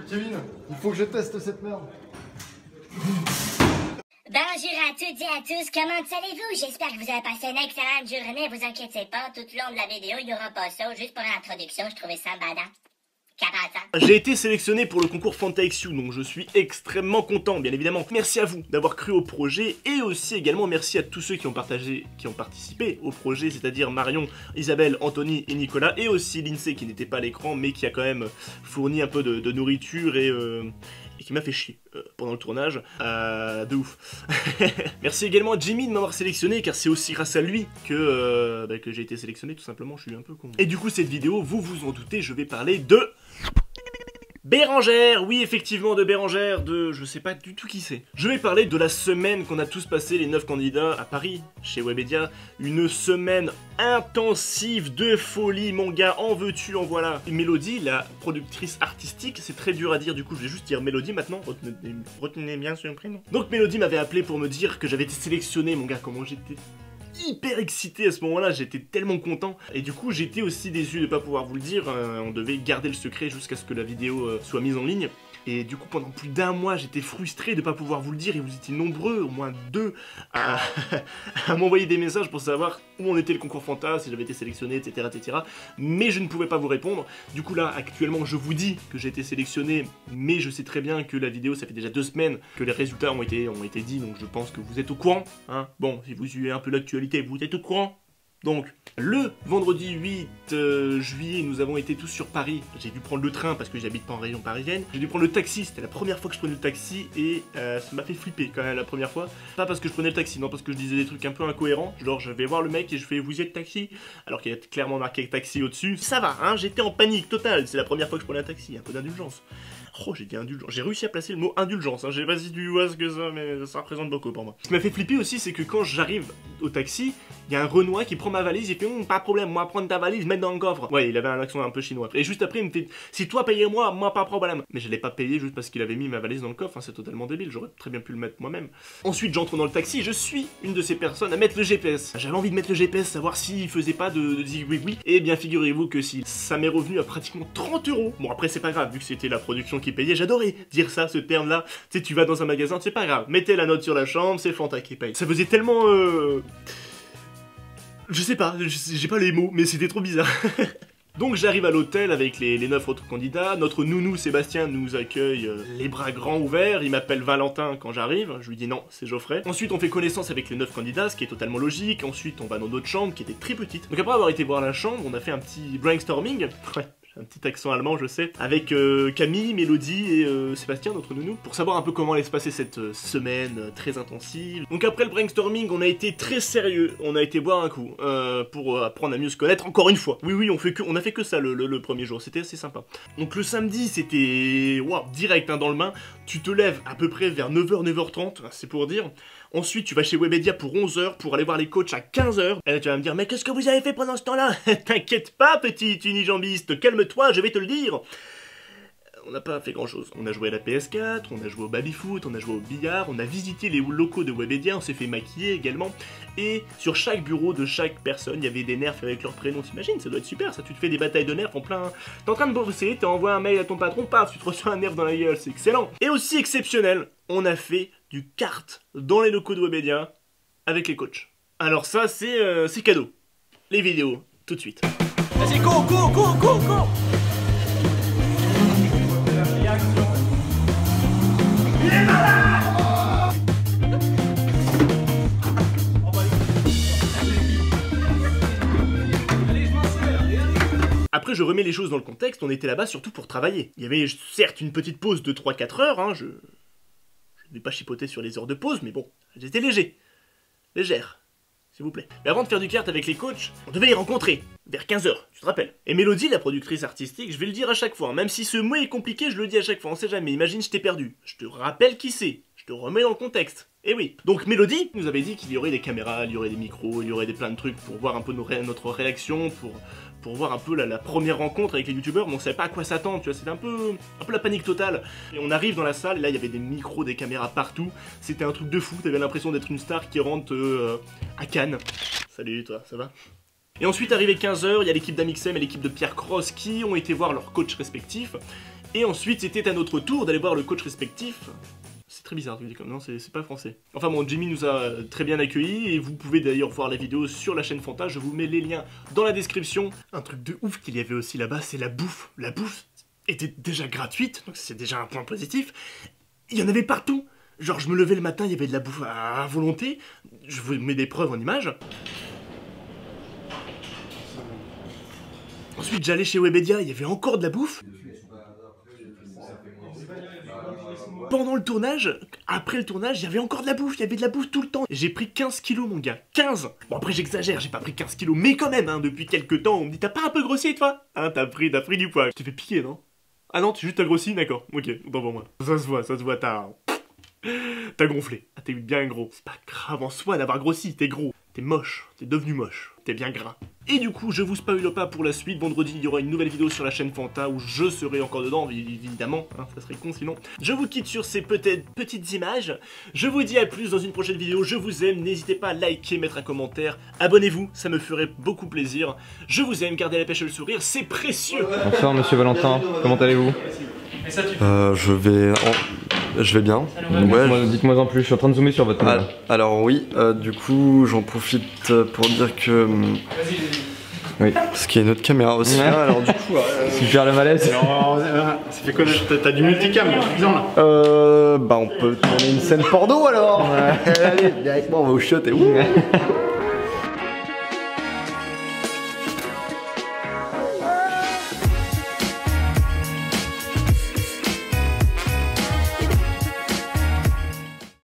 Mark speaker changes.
Speaker 1: Kevin, il faut que je teste cette merde.
Speaker 2: Bonjour à toutes et à tous, comment allez-vous? J'espère que vous avez passé une excellente journée, vous inquiétez pas, tout le long de la vidéo, il n'y aura pas ça, juste pour l'introduction, je trouvais ça badant.
Speaker 3: J'ai été sélectionné pour le concours FantaXU, donc je suis extrêmement content, bien évidemment. Merci à vous d'avoir cru au projet, et aussi également merci à tous ceux qui ont participé au projet, c'est-à-dire Marion, Isabelle, Anthony et Nicolas, et aussi Lindsay qui n'était pas à l'écran, mais qui a quand même fourni un peu de nourriture et qui m'a fait chier pendant le tournage, de ouf. Merci également à Jimmy de m'avoir sélectionné, car c'est aussi grâce à lui que j'ai été sélectionné, tout simplement, je suis un peu con. Et du coup, cette vidéo, vous vous en doutez, je vais parler de... Bérangère, oui effectivement de Bérangère, de je sais pas du tout qui c'est. Je vais parler de la semaine qu'on a tous passé, les 9 candidats à Paris, chez Webedia. Une semaine intensive de folie, mon gars, en veux-tu, en voilà. Mélodie, la productrice artistique, c'est très dur à dire, du coup je vais juste dire Mélodie maintenant, retenez bien son prénom. Donc Mélodie m'avait appelé pour me dire que j'avais été sélectionné, mon gars, comment j'étais hyper excité à ce moment-là, j'étais tellement content. Et du coup, j'étais aussi déçu de ne pas pouvoir vous le dire, on devait garder le secret jusqu'à ce que la vidéo soit mise en ligne. Et du coup, pendant plus d'un mois, j'étais frustré de ne pas pouvoir vous le dire, et vous étiez nombreux, au moins 2, à m'envoyer des messages pour savoir où en était le concours Fanta, si j'avais été sélectionné, etc., etc. Mais je ne pouvais pas vous répondre. Du coup là, actuellement, je vous dis que j'ai été sélectionné, mais je sais très bien que la vidéo, ça fait déjà 2 semaines que les résultats ont été dits, donc je pense que vous êtes au courant, hein. Bon, si vous suivez un peu l'actualité, vous êtes au courant. Donc, le vendredi 8 juillet, nous avons été tous sur Paris. J'ai dû prendre le train parce que j'habite pas en région parisienne. J'ai dû prendre le taxi, c'était la première fois que je prenais le taxi et ça m'a fait flipper quand même la première fois. Pas parce que je prenais le taxi, non, parce que je disais des trucs un peu incohérents. Genre, je vais voir le mec et je fais « Vous êtes taxi ?» alors qu'il y a clairement marqué taxi au-dessus. Ça va, hein, j'étais en panique totale, c'est la première fois que je prenais un taxi, un peu d'indulgence. Oh, j'ai dit indulgence. J'ai réussi à placer le mot indulgence. Hein. Je sais pas si tu vois ce que ça, mais ça représente beaucoup pour moi. Ce qui m'a fait flipper aussi, c'est que quand j'arrive au taxi, il y a un Renoir qui prend ma valise et fait pas de problème, moi prendre ta valise, mettre dans le coffre. Ouais, il avait un accent un peu chinois. Et juste après, il me fait si toi payais moi pas de problème. Mais je l'ai pas payé juste parce qu'il avait mis ma valise dans le coffre. Hein, c'est totalement débile. J'aurais très bien pu le mettre moi-même. Ensuite, j'entre dans le taxi. Je suis une de ces personnes à mettre le GPS. J'avais envie de mettre le GPS, savoir s'il faisait pas de dire oui. Et bien, figurez-vous que si ça m'est revenu à pratiquement 30 €. Bon, après, c'est pas grave, vu que c'était la production qui payait. J'adorais dire ça, ce terme-là. Tu sais, tu vas dans un magasin, c'est pas grave. Mettez la note sur la chambre, c'est Fanta qui paye. Ça faisait tellement je sais pas, j'ai pas les mots, mais c'était trop bizarre. Donc j'arrive à l'hôtel avec les 9 autres candidats, notre nounou Sébastien nous accueille les bras grands ouverts, il m'appelle Valentin quand j'arrive, je lui dis non, c'est Geoffrey. Ensuite on fait connaissance avec les 9 candidats, ce qui est totalement logique, ensuite on va dans notre chambre qui était très petite. Donc après avoir été voir la chambre, on a fait un petit brainstorming, ouais. Un petit accent allemand, je sais, avec Camille, Mélodie et Sébastien, notre nounou, pour savoir un peu comment allait se passer cette semaine très intensive. Donc après le brainstorming, on a été très sérieux, on a été boire un coup, pour apprendre à mieux se connaître, encore une fois. Oui, on a fait que ça le premier jour, c'était assez sympa. Donc le samedi, c'était, wow, direct hein, dans le bain, tu te lèves à peu près vers 9h, 9h30, c'est pour dire. Ensuite, tu vas chez Webedia pour 11h, pour aller voir les coachs à 15h. Et là, tu vas me dire, mais qu'est-ce que vous avez fait pendant ce temps-là? T'inquiète pas, petit unijambiste, calme-toi, je vais te le dire. On n'a pas fait grand-chose. On a joué à la PS4, on a joué au baby-foot, on a joué au billard, on a visité les locaux de Webedia, on s'est fait maquiller également. Et sur chaque bureau de chaque personne, il y avait des nerfs avec leur prénom. T'imagines, ça doit être super, ça. Tu te fais des batailles de nerfs en plein... T'es en train de bosser, t'as envoyé un mail à ton patron, paf, tu te reçois un nerf dans la gueule, c'est excellent. Et aussi exceptionnel, on a fait du kart dans les locaux de Webedia avec les coachs. Alors ça, c'est cadeau. Les vidéos, tout de suite.
Speaker 4: Vas-y, go Il est malade.
Speaker 3: Après, je remets les choses dans le contexte, on était là-bas surtout pour travailler. Il y avait certes une petite pause de 3-4 heures, hein, je n'ai pas chipoté sur les heures de pause, mais bon, j'étais légère, s'il vous plaît. Mais avant de faire du kart avec les coachs, on devait les rencontrer, vers 15h, tu te rappelles. Et Mélodie, la productrice artistique, je vais le dire à chaque fois, hein, même si ce mot est compliqué, je le dis à chaque fois, on sait jamais, imagine je t'ai perdu. Je te rappelle qui c'est, je te remets dans le contexte. Et oui. Donc Mélodie nous avait dit qu'il y aurait des caméras, il y aurait des micros, il y aurait plein de trucs pour voir un peu notre réaction, pour voir un peu la première rencontre avec les youtubeurs, mais on savait pas à quoi s'attendre, tu vois, c'était un peu la panique totale. Et on arrive dans la salle, et là il y avait des micros, des caméras partout, c'était un truc de fou, t'avais l'impression d'être une star qui rentre à Cannes. Salut toi, ça va? Et ensuite arrivé 15h, il y a l'équipe d'Amixem et l'équipe de Pierre Cross qui ont été voir leurs coachs respectifs, Et ensuite, c'était à notre tour d'aller voir le coach respectif. C'est très bizarre, tu dis comme non, c'est pas français. Enfin bon, Jimmy nous a très bien accueillis et vous pouvez d'ailleurs voir la vidéo sur la chaîne Fanta, je vous mets les liens dans la description. Un truc de ouf qu'il y avait aussi là-bas, c'est la bouffe. La bouffe était déjà gratuite, donc c'est déjà un point positif. Il y en avait partout. Genre je me levais le matin, il y avait de la bouffe à volonté. Je vous mets des preuves en images. Ensuite j'allais chez Webedia, il y avait encore de la bouffe. Pendant le tournage, après le tournage, il y avait encore de la bouffe, il y avait de la bouffe tout le temps. J'ai pris 15 kilos mon gars, 15. Bon après j'exagère, j'ai pas pris 15 kilos, mais quand même, hein, depuis quelques temps, on me dit t'as pas un peu grossi toi? Hein, t'as pris du poids. Je t'ai fait piquer, non? Ah non, tu juste t'as grossi, d'accord, ok, autant pour moi. Ça se voit, t'as gonflé, t'es bien gros. C'est pas grave en soi d'avoir grossi, t'es gros. T'es moche, t'es devenu moche, t'es bien gras. Et du coup, je vous spoil pas pour la suite. Vendredi, il y aura une nouvelle vidéo sur la chaîne Fanta où je serai encore dedans, évidemment. Hein, ça serait con sinon. Je vous quitte sur ces petites images. Je vous dis à plus dans une prochaine vidéo. Je vous aime. N'hésitez pas à liker, mettre un commentaire. Abonnez-vous, ça me ferait beaucoup plaisir. Je vous aime. Gardez la pêche et le sourire, c'est précieux.
Speaker 4: Bonsoir, monsieur Valentin. Comment allez-vous?
Speaker 5: Je vais bien.
Speaker 4: Ouais, dites-moi en plus, je suis en train de zoomer sur votre mail.
Speaker 5: Alors oui, du coup j'en profite pour dire que...
Speaker 4: Oui.
Speaker 5: Parce qu'il y a une autre caméra aussi.
Speaker 4: Ouais.
Speaker 5: Alors du coup...
Speaker 4: Super le malaise.
Speaker 1: Alors, ça fait quoi? T'as du multicam là?
Speaker 5: Bah on peut tourner une scène porno alors. Allez, viens avec moi, on va au shot et ouh.